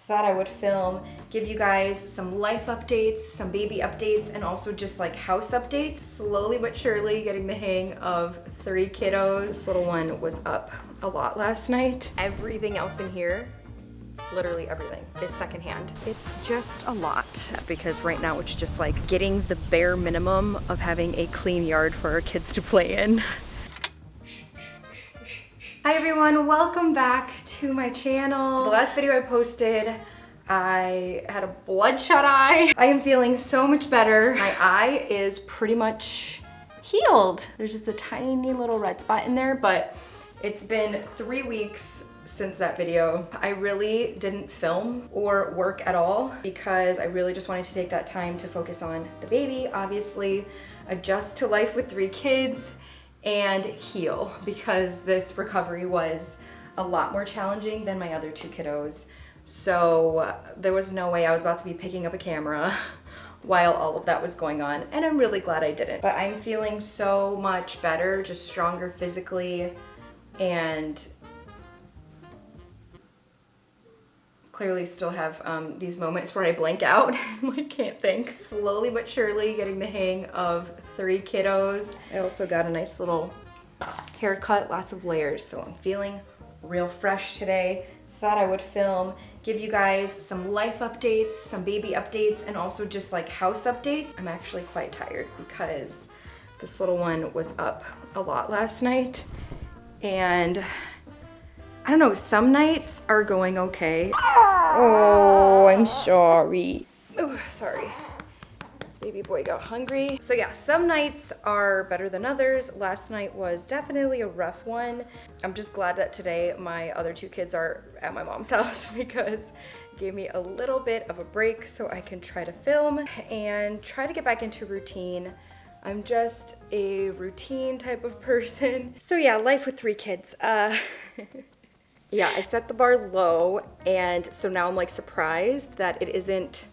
thought I would film, give you guys some life updates, some baby updates, and also just like house updates. Slowly but surely getting the hang of 3 kiddos. This little one was up a lot last night. Everything else in here, literally everything, is secondhand. It's just a lot because right now it's just like getting the bare minimum of having a clean yard for our kids to play in. Hi everyone, welcome back to my channel. The last video I posted, I had a bloodshot eye. I am feeling so much better. My eye is pretty much healed. There's just a tiny little red spot in there, but it's been 3 weeks since that video. I really didn't film or work at all because I really just wanted to take that time to focus on the baby, obviously, adjust to life with 3 kids, and heal, because this recovery was a lot more challenging than my other 2 kiddos. So there was no way I was about to be picking up a camera while all of that was going on, and I'm really glad I didn't. But I'm feeling so much better, just stronger physically, and clearly still have these moments where I blank out and like can't think. Slowly but surely getting the hang of 3 kiddos. I also got a nice little haircut, lots of layers, so I'm feeling real fresh today. Thought I would film, give you guys some life updates, some baby updates, and also just like house updates. I'm actually quite tired because this little one was up a lot last night, and I don't know, some nights are going okay. Oh, I'm sorry. Oh, sorry. Baby boy got hungry. So yeah, some nights are better than others. Last night was definitely a rough one. I'm just glad that today my other 2 kids are at my mom's house because it gave me a little bit of a break so I can try to film and try to get back into routine. I'm just a routine type of person. So yeah, life with 3 kids. Yeah, I set the bar low, and so now I'm like surprised that it isn't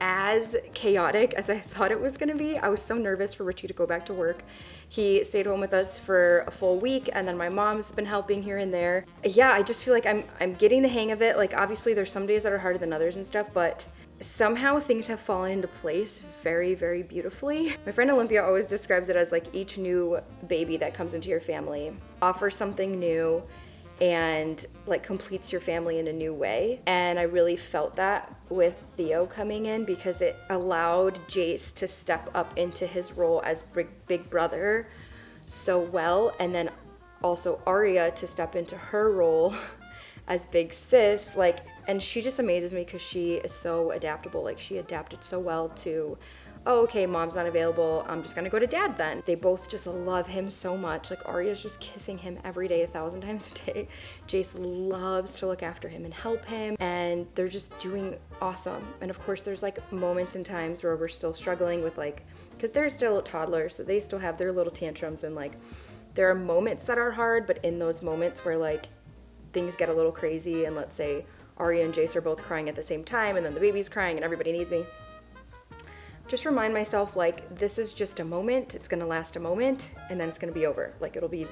as chaotic as I thought it was gonna be. I was so nervous for Richie to go back to work. He stayed home with us for a full week, and then my mom's been helping here and there. Yeah, I just feel like I'm getting the hang of it. Like obviously there's some days that are harder than others and stuff, but somehow things have fallen into place very, very beautifully. My friend Olympia always describes it as like each new baby that comes into your family offers something new and like completes your family in a new way. And I really felt that with Theo coming in because it allowed Jace to step up into his role as big brother so well, and then also Aria to step into her role as big sis. Like, and she just amazes me because she is so adaptable. Like she adapted so well to, oh, okay, mom's not available, I'm just gonna go to dad then. They both just love him so much. Like Aria's just kissing him every day 1,000 times a day. Jace loves to look after him and help him, and they're just doing awesome. And of course there's like moments and times where we're still struggling with like, because they're still toddlers, so they still have their little tantrums, and like there are moments that are hard, but in those moments where like things get a little crazy, and let's say Aria and Jace are both crying at the same time, and then the baby's crying and everybody needs me, just remind myself like this is just a moment, it's gonna last a moment, and then it's gonna be over. Like it'll be,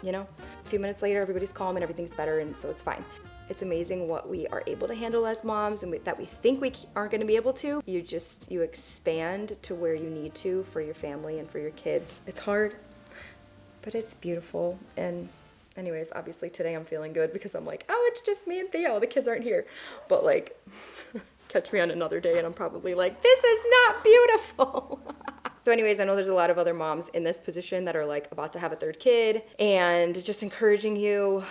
you know, a few minutes later everybody's calm and everything's better, and so it's fine. It's amazing what we are able to handle as moms, and that we think we aren't gonna be able to. You expand to where you need to for your family and for your kids. It's hard, but it's beautiful. And anyways, obviously today I'm feeling good because I'm like, oh, it's just me and Theo, the kids aren't here. But like, catch me on another day and I'm probably like, this is not beautiful. So anyways, I know there's a lot of other moms in this position that are like about to have a 3rd kid, and just encouraging you,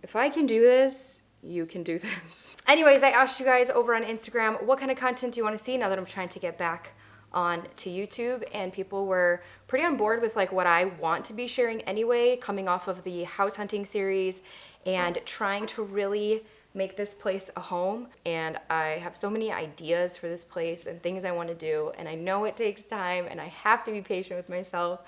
if I can do this, you can do this. Anyways, I asked you guys over on Instagram, what kind of content do you want to see now that I'm trying to get back on to YouTube, and people were pretty on board with like what I want to be sharing anyway, coming off of the house hunting series and trying to really make this place a home. And I have so many ideas for this place and things I want to do, and I know it takes time and I have to be patient with myself.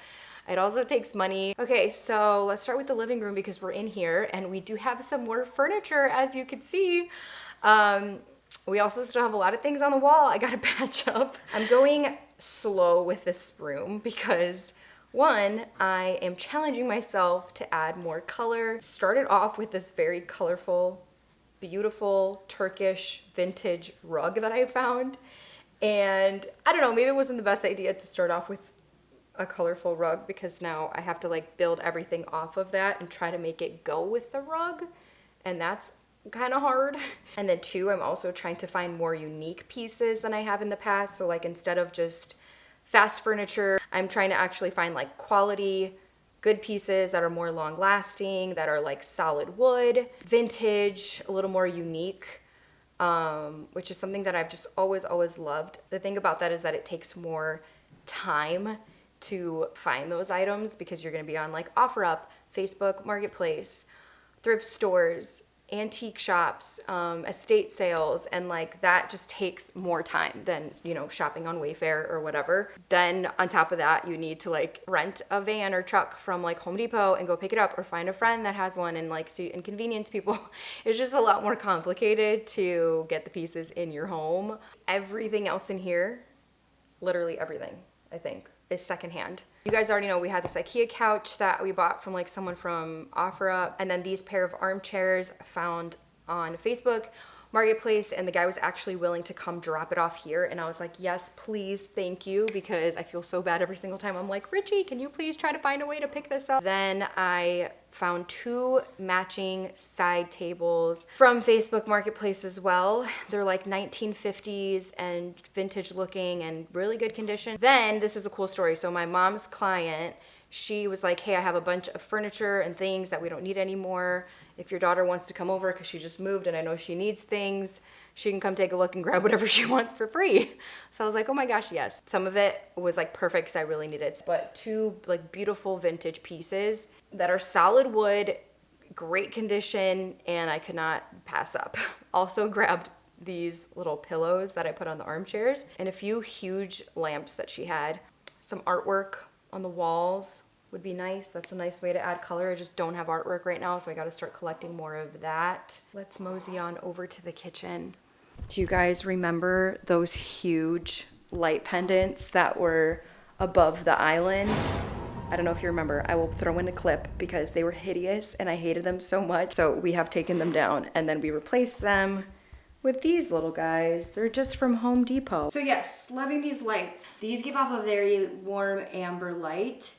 It also takes money. Okay, so let's start with the living room because we're in here and we do have some more furniture, as you can see. We also still have a lot of things on the wall I gotta patch up. I'm going slow with this room because one, I am challenging myself to add more color. Started off with this very colorful beautiful Turkish vintage rug that I found. And I don't know, maybe it wasn't the best idea to start off with a colorful rug because now I have to like build everything off of that and try to make it go with the rug. And that's kind of hard. And then two, I'm also trying to find more unique pieces than I have in the past. So like instead of just fast furniture, I'm trying to actually find like quality, good pieces that are more long lasting, that are like solid wood, vintage, a little more unique, which is something that I've just always loved. The thing about that is that it takes more time to find those items because you're gonna be on like OfferUp, Facebook Marketplace, thrift stores, antique shops, estate sales, and like that just takes more time than, you know, shopping on Wayfair or whatever. Then on top of that, you need to like rent a van or truck from like Home Depot and go pick it up, or find a friend that has one and like so inconvenience people. It's just a lot more complicated to get the pieces in your home. Everything else in here, literally everything, I think, is secondhand. You guys already know we had this IKEA couch that we bought from like someone from OfferUp, and then these pair of armchairs found on Facebook Marketplace, and the guy was actually willing to come drop it off here, and I was like, yes, please, thank you, because I feel so bad every single time. I'm like, Richie, can you please try to find a way to pick this up? Then I found two matching side tables from Facebook Marketplace as well. They're like 1950s and vintage looking and really good condition. Then this is a cool story. So my mom's client, she was like, hey, I have a bunch of furniture and things that we don't need anymore. If your daughter wants to come over because she just moved and I know she needs things, she can come take a look and grab whatever she wants for free. So I was like, oh my gosh, yes. Some of it was like perfect because I really needed it. But two like beautiful vintage pieces that are solid wood, great condition, and I could not pass up. Also grabbed these little pillows that I put on the armchairs and a few huge lamps that she had. Some artwork on the walls would be nice. That's a nice way to add color. I just don't have artwork right now, so I got to start collecting more of that. Let's mosey on over to the kitchen. Do you guys remember those huge light pendants that were above the island? I don't know if you remember. I will throw in a clip because they were hideous and I hated them so much. So we have taken them down and then we replaced them with these little guys. They're just from Home Depot. So yes, loving these lights. These give off a very warm amber light.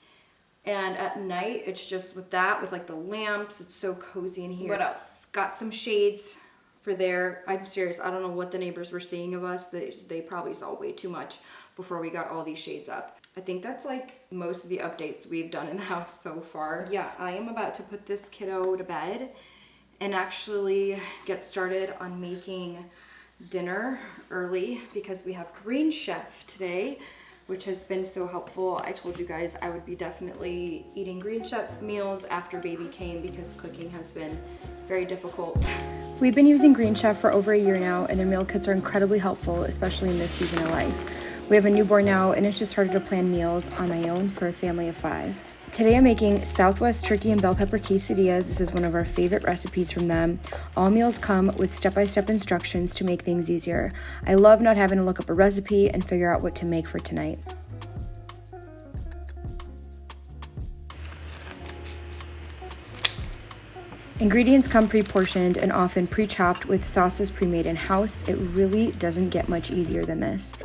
And at night, it's just with that, with like the lamps, it's so cozy in here. What else? Got some shades for there. I'm serious, I don't know what the neighbors were seeing of us. They probably saw way too much before we got all these shades up. I think that's like most of the updates we've done in the house so far. Yeah, I am about to put this kiddo to bed and actually get started on making dinner early because we have Green Chef today, which has been so helpful. I told you guys I would be definitely eating Green Chef meals after baby came because cooking has been very difficult. We've been using Green Chef for over a year now, and their meal kits are incredibly helpful, especially in this season of life. We have a newborn now, and it's just harder to plan meals on my own for a family of 5. Today I'm making Southwest turkey and bell pepper quesadillas. This is one of our favorite recipes from them. All meals come with step-by-step instructions to make things easier. I love not having to look up a recipe and figure out what to make for tonight. Ingredients come pre-portioned and often pre-chopped with sauces pre-made in-house. It really doesn't get much easier than this.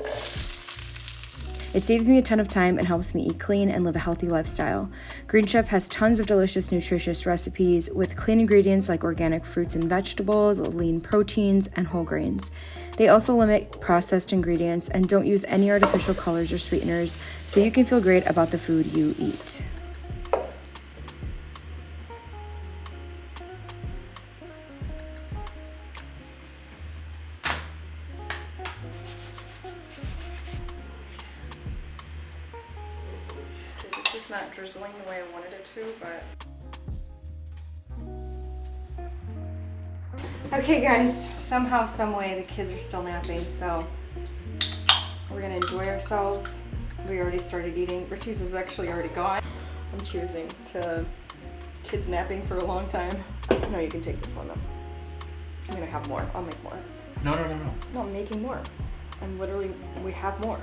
It saves me a ton of time and helps me eat clean and live a healthy lifestyle. Green Chef has tons of delicious, nutritious recipes with clean ingredients like organic fruits and vegetables, lean proteins, and whole grains. They also limit processed ingredients and don't use any artificial colors or sweeteners, so you can feel great about the food you eat. Not drizzling the way I wanted it to, but okay guys, somehow, some way the kids are still napping, so we're gonna enjoy ourselves. We already started eating. Richie's is actually already gone. I'm choosing to kids napping for a long time. No, you can take this one though. I'm gonna have more. I'll make more. No. No, I'm making more. We have more.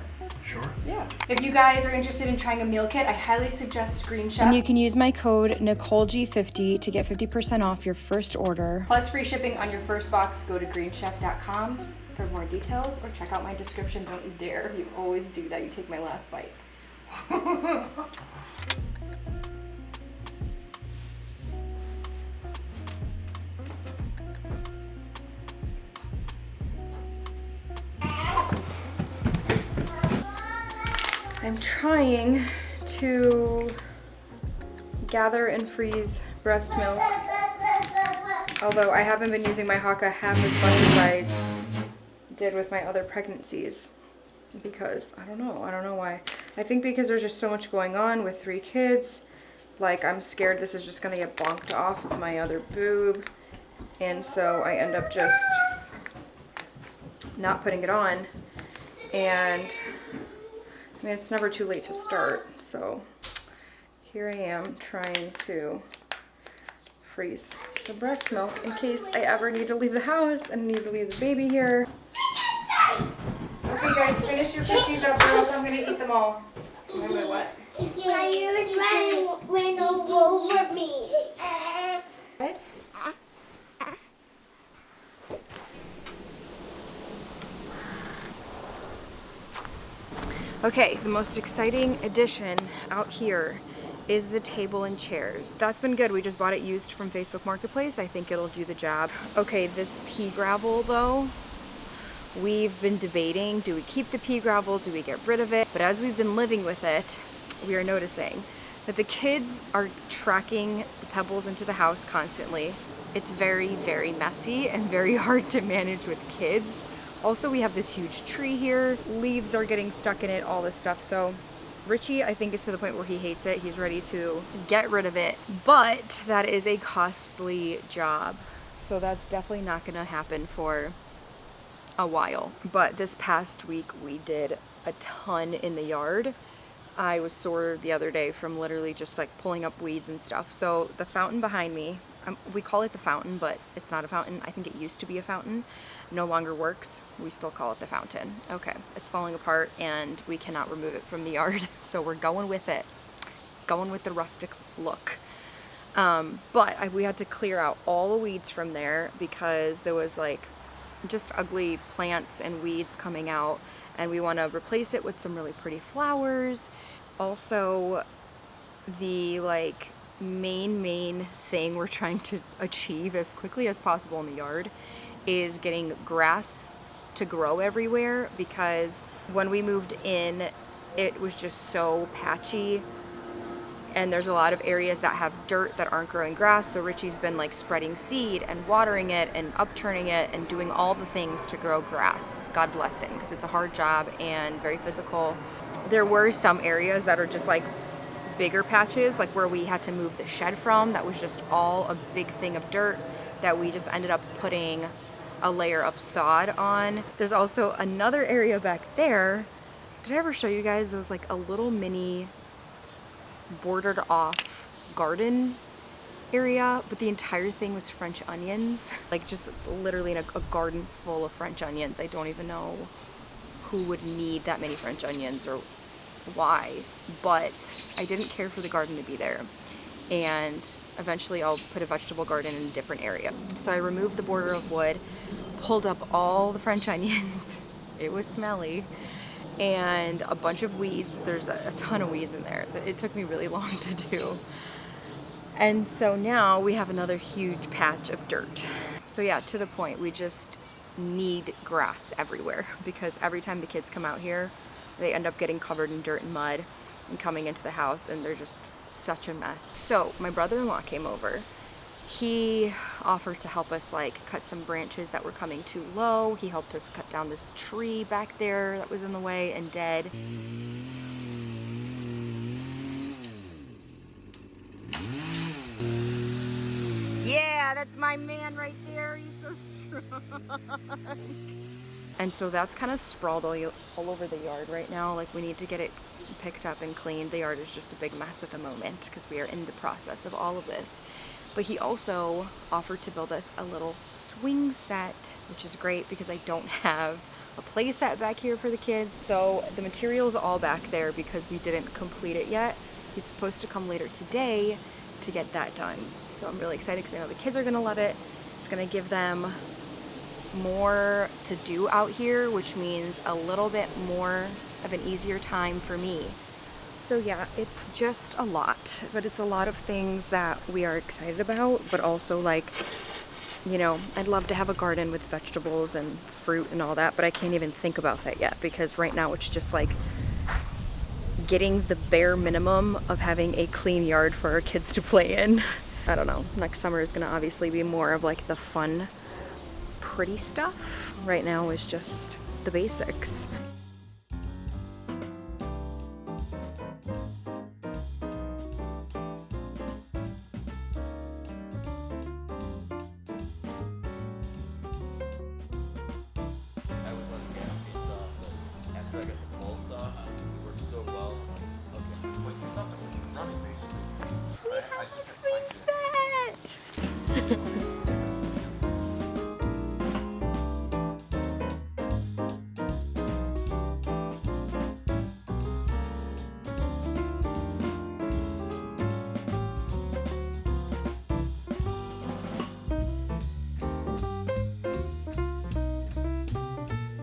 Sure. Yeah. If you guys are interested in trying a meal kit, I highly suggest Green Chef. And you can use my code NicoleG50 to get 50% off your first order. Plus free shipping on your first box. Go to greenchef.com for more details or check out my description. Don't you dare. You always do that. You take my last bite. I'm trying to gather and freeze breast milk. Although I haven't been using my Haka half as much as I did with my other pregnancies. Because, I don't know why. I think because there's just so much going on with 3 kids. Like, I'm scared this is just gonna get bonked off of my other boob. And so I end up just not putting it on. And I mean, it's never too late to start, so here I am trying to freeze some breast milk in case I ever need to leave the house and need to leave the baby here. Okay guys, finish your fishies up or else I'm gonna eat them all. Wait, what? You ran over me. What? Okay, the most exciting addition out here is the table and chairs. That's been good. We just bought it used from Facebook Marketplace. I think it'll do the job. Okay, this pea gravel though, we've been debating, do we keep the pea gravel, do we get rid of it? But as we've been living with it, we are noticing that the kids are tracking the pebbles into the house constantly. It's very, very messy and very hard to manage with kids. Also, we have this huge tree here. Leaves are getting stuck in it, all this stuff. So Richie, I think, is to the point where he hates it. He's ready to get rid of it. But that is a costly job. So that's definitely not gonna happen for a while. But this past week, we did a ton in the yard. I was sore the other day from literally just like pulling up weeds and stuff. So the fountain behind me, we call it the fountain, but it's not a fountain. I think it used to be a fountain. No longer works. We still call it the fountain. Okay, it's falling apart and we cannot remove it from the yard. So we're going with it. Going with the rustic look. But we had to clear out all the weeds from there because there was like just ugly plants and weeds coming out, and we want to replace it with some really pretty flowers. Also, the like main thing we're trying to achieve as quickly as possible in the yard is getting grass to grow everywhere, because when we moved in it was just so patchy and there's a lot of areas that have dirt that aren't growing grass. So Richie's been like spreading seed and watering it and upturning it and doing all the things to grow grass. God bless him, because it's a hard job and very physical. There were some areas that are just like bigger patches, like where we had to move the shed from, that was just all a big thing of dirt that we just ended up putting a layer of sod on. There's also another area back there. Did I ever show you guys? There was like a little mini bordered off garden area, but the entire thing was French onions. Like just literally in a garden full of French onions. I don't even know who would need that many French onions or why, but I didn't care for the garden to be there. And eventually I'll put a vegetable garden in a different area. So I removed the border of wood, pulled up all the French onions. It was smelly. And a bunch of weeds. There's a ton of weeds in there. It took me really long to do. And so now we have another huge patch of dirt. So yeah, to the point, we just need grass everywhere, because every time the kids come out here, they end up getting covered in dirt and mud and coming into the house, and they're just such a mess. So my brother-in-law came over. He offered to help us like cut some branches that were coming too low. He helped us cut down this tree back there that was in the way and dead. Yeah, that's my man right there. He's so strong. And so that's kind of sprawled all over the yard right now. Like, we need to get it picked up and cleaned. The yard is just a big mess at the moment because we are in the process of all of this. But he also offered to build us a little swing set, which is great because I don't have a play set back here for the kids. So the material's all back there because we didn't complete it yet. He's supposed to come later today to get that done. So I'm really excited because I know the kids are gonna love it. It's gonna give them more to do out here, which means a little bit more of an easier time for me. So yeah, it's just a lot, but it's a lot of things that we are excited about, but also like, you know, I'd love to have a garden with vegetables and fruit and all that, but I can't even think about that yet because right now it's just like getting the bare minimum of having a clean yard for our kids to play in. I don't know, next summer is gonna obviously be more of like the fun, pretty stuff. Right now is just the basics.